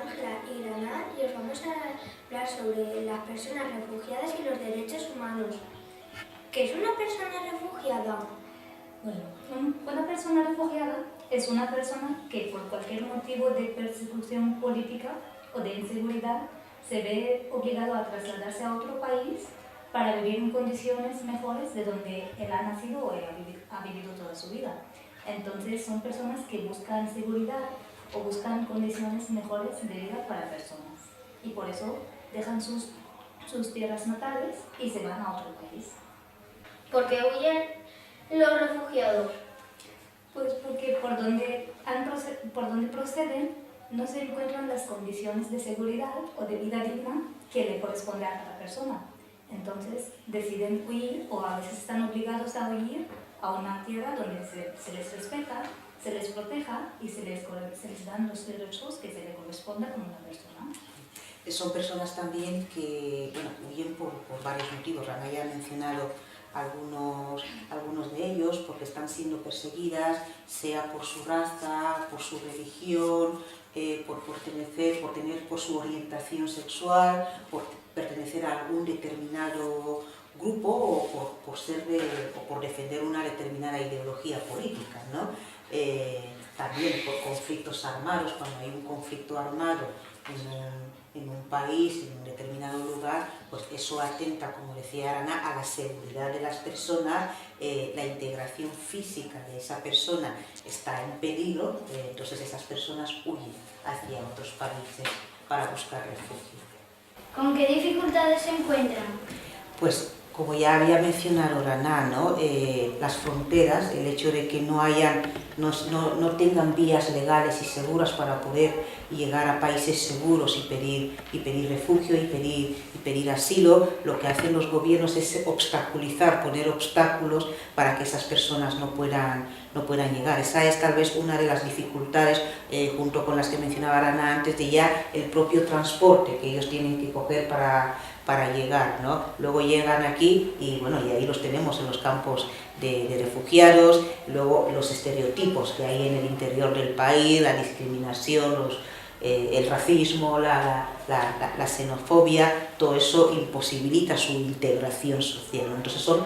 Ángela y Granada y os vamos a hablar sobre las personas refugiadas y los derechos humanos. ¿Qué es una persona refugiada? Bueno, una persona refugiada es una persona que por cualquier motivo de persecución política o de inseguridad se ve obligado a trasladarse a otro país para vivir en condiciones mejores de donde él ha nacido o él ha vivido toda su vida. Entonces son personas que buscan seguridad o buscan condiciones mejores de vida para personas y por eso dejan sus tierras natales y se van a otro país. ¿Por qué huyen los refugiados? Pues porque por donde proceden no se encuentran las condiciones de seguridad o de vida digna que le corresponde a cada persona. Entonces deciden huir o a veces están obligados a huir a una tierra donde se les respeta, se les proteja y se les dan los derechos que se les corresponda como una persona. Son personas también que huyen por varios motivos. Ana ya ha mencionado algunos de ellos, porque están siendo perseguidas, sea por su raza, por su religión, por tener su orientación sexual, por pertenecer a algún determinado grupo o por defender una determinada ideología política, ¿no? También por conflictos armados. Cuando hay un conflicto armado en un país, en un determinado lugar, pues eso atenta, como decía Arana, a la seguridad de las personas, la integración física de esa persona está en peligro, entonces esas personas huyen hacia otros países para buscar refugio. ¿Con qué dificultades se encuentran? Pues como ya había mencionado Arana, ¿no? Las fronteras, el hecho de que no tengan vías legales y seguras para poder llegar a países seguros y pedir refugio y pedir asilo, lo que hacen los gobiernos es poner obstáculos para que esas personas no puedan llegar. Esa es tal vez una de las dificultades, junto con las que mencionaba Arana antes, de ya el propio transporte que ellos tienen que coger para llegar, ¿no? Luego llegan aquí y ahí los tenemos en los campos de refugiados. Luego los estereotipos que hay en el interior del país, la discriminación, el racismo, la xenofobia, todo eso imposibilita su integración social, ¿no? Entonces son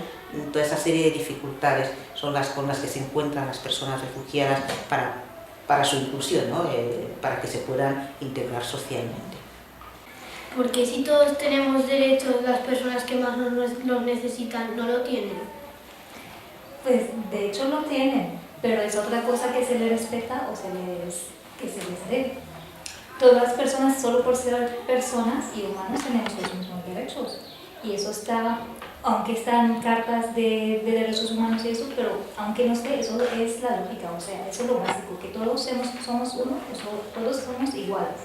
toda esa serie de dificultades son las con las que se encuentran las personas refugiadas para su inclusión, ¿no? Para que se puedan integrar socialmente. Porque si todos tenemos derechos, las personas que más los necesitan no lo tienen. Pues de hecho lo tienen, pero es otra cosa que se les respeta o que se les dé. Todas las personas, solo por ser personas y humanos, tenemos los mismos derechos. Y eso está, aunque están cartas de derechos humanos y eso, pero aunque no esté, eso es la lógica, o sea, eso es lo básico, que todos somos uno, todos somos iguales.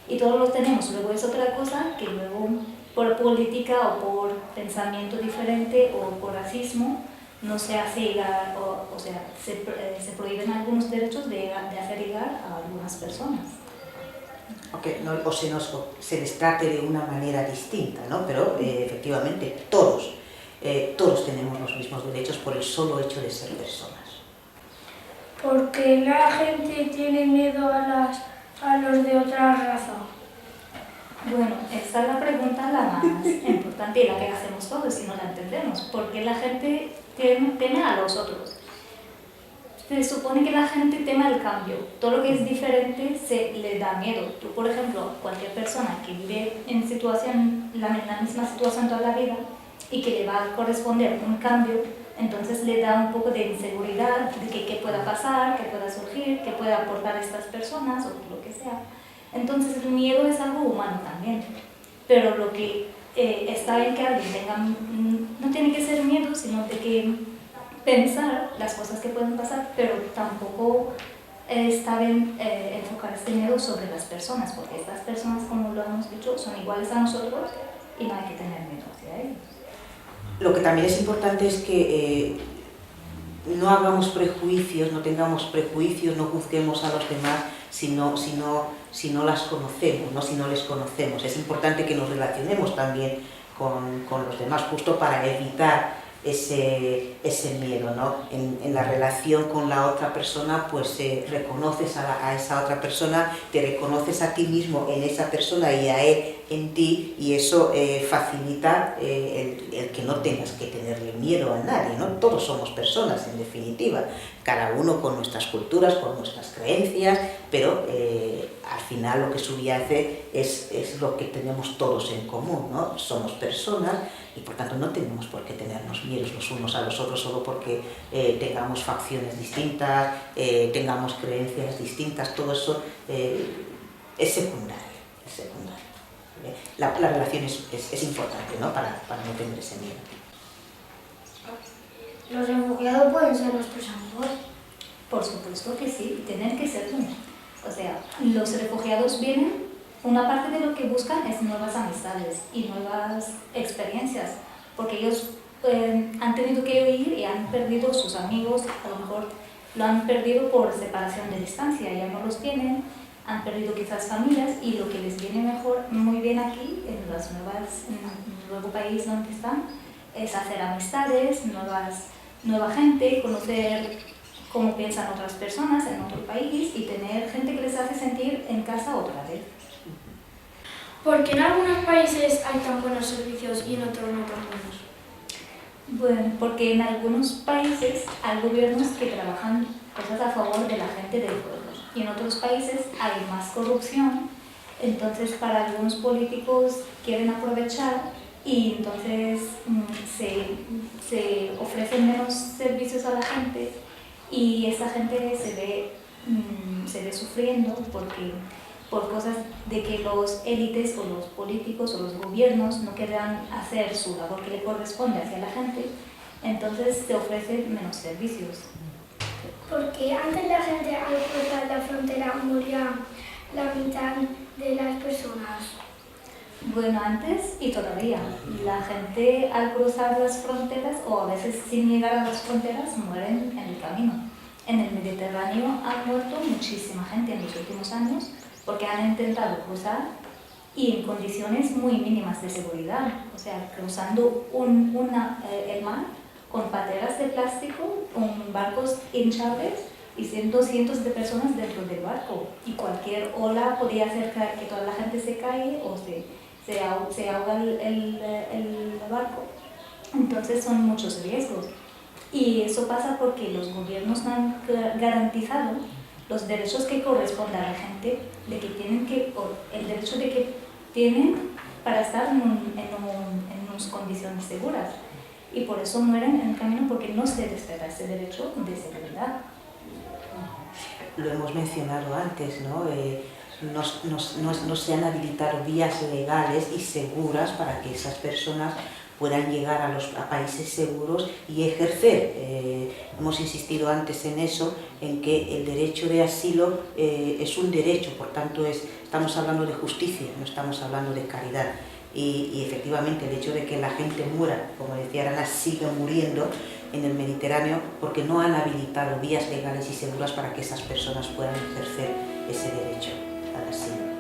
Y todos los tenemos. Luego es otra cosa que luego por política o por pensamiento diferente o por racismo no se hace llegar, o sea, se prohíben algunos derechos de hacer llegar a algunas personas. Aunque se les trate de una manera distinta, ¿no? Pero efectivamente todos tenemos los mismos derechos por el solo hecho de ser personas. ¿Por qué la gente tiene miedo a los de otra raza? Bueno, esta es la pregunta la más importante y la que hacemos todos y no la entendemos. ¿Por qué la gente teme a los otros? Se supone que la gente teme el cambio. Todo lo que es diferente se le da miedo. Tú, por ejemplo, cualquier persona que vive en la misma situación toda la vida y que le va a corresponder un cambio, entonces le da un poco de inseguridad de que qué pueda pasar, qué pueda surgir, qué pueda aportar a estas personas o lo que sea. Entonces el miedo es algo humano también, pero lo que está bien que alguien tenga, no tiene que ser miedo, sino de que pensar las cosas que pueden pasar, pero tampoco está bien enfocar este miedo sobre las personas, porque estas personas, como lo hemos dicho, son iguales a nosotros y no hay que tener miedo hacia ellos. Lo que también es importante es que no hagamos prejuicios, no tengamos prejuicios, no juzguemos a los demás si no las conocemos, ¿no? Si no les conocemos. Es importante que nos relacionemos también con los demás, justo para evitar ese miedo, ¿no? En la relación con la otra persona, pues reconoces a esa otra persona, te reconoces a ti mismo en esa persona y a él en ti, y eso facilita el que no tengas que tenerle miedo a nadie, ¿no? Todos somos personas, en definitiva, cada uno con nuestras culturas, con nuestras creencias, pero al final lo que subyace es lo que tenemos todos en común, ¿no? Somos personas y por tanto no tenemos por qué tenernos miedos los unos a los otros solo porque tengamos facciones distintas, tengamos creencias distintas, todo eso es secundario, es secundario. La relación es importante, ¿no? Para no tener ese miedo. ¿Los refugiados pueden ser nuestros amigos? Por supuesto que sí, tienen que serlo. O sea, los refugiados vienen, una parte de lo que buscan es nuevas amistades y nuevas experiencias, porque ellos han tenido que huir y han perdido sus amigos, a lo mejor lo han perdido por separación de distancia, ya no los tienen, han perdido quizás familias, y lo que les viene muy bien aquí, en el nuevo país donde están, es hacer amistades, nueva gente, conocer cómo piensan otras personas en otro país y tener gente que les hace sentir en casa otra vez. ¿Por qué en algunos países hay tan buenos servicios y en otros no tan buenos? Bueno, porque en algunos países hay gobiernos que trabajan cosas a favor de la gente del pueblo, y en otros países hay más corrupción, entonces para algunos políticos quieren aprovechar y entonces se ofrecen menos servicios a la gente, y esa gente se ve sufriendo por cosas de que los élites o los políticos o los gobiernos no quieran hacer su labor que le corresponde hacia la gente, entonces se ofrecen menos servicios. Porque antes la gente al cruzar la frontera moría la mitad de las personas. Bueno, antes y todavía, la gente al cruzar las fronteras, o a veces sin llegar a las fronteras, mueren en el camino. En el Mediterráneo ha muerto muchísima gente en los últimos años porque han intentado cruzar y en condiciones muy mínimas de seguridad, o sea, cruzando el mar con pateras de plástico, con barcos hinchables y cientos de personas dentro del barco, y cualquier ola podía hacer que toda la gente se caiga o se ahoga el barco. Entonces son muchos riesgos, y eso pasa porque los gobiernos no han garantizado los derechos que corresponden a la gente, el derecho de que tienen para estar en unas condiciones seguras, y por eso mueren en el camino porque no se respeta ese derecho de seguridad. Lo hemos mencionado antes, ¿no? No se han habilitado vías legales y seguras para que esas personas puedan llegar a países seguros y ejercer. Hemos insistido antes en eso, en que el derecho de asilo es un derecho, por tanto estamos hablando de justicia, no estamos hablando de caridad. Y efectivamente el hecho de que la gente muera, como decía Arana, siga muriendo en el Mediterráneo porque no han habilitado vías legales y seguras para que esas personas puedan ejercer ese derecho al asilo.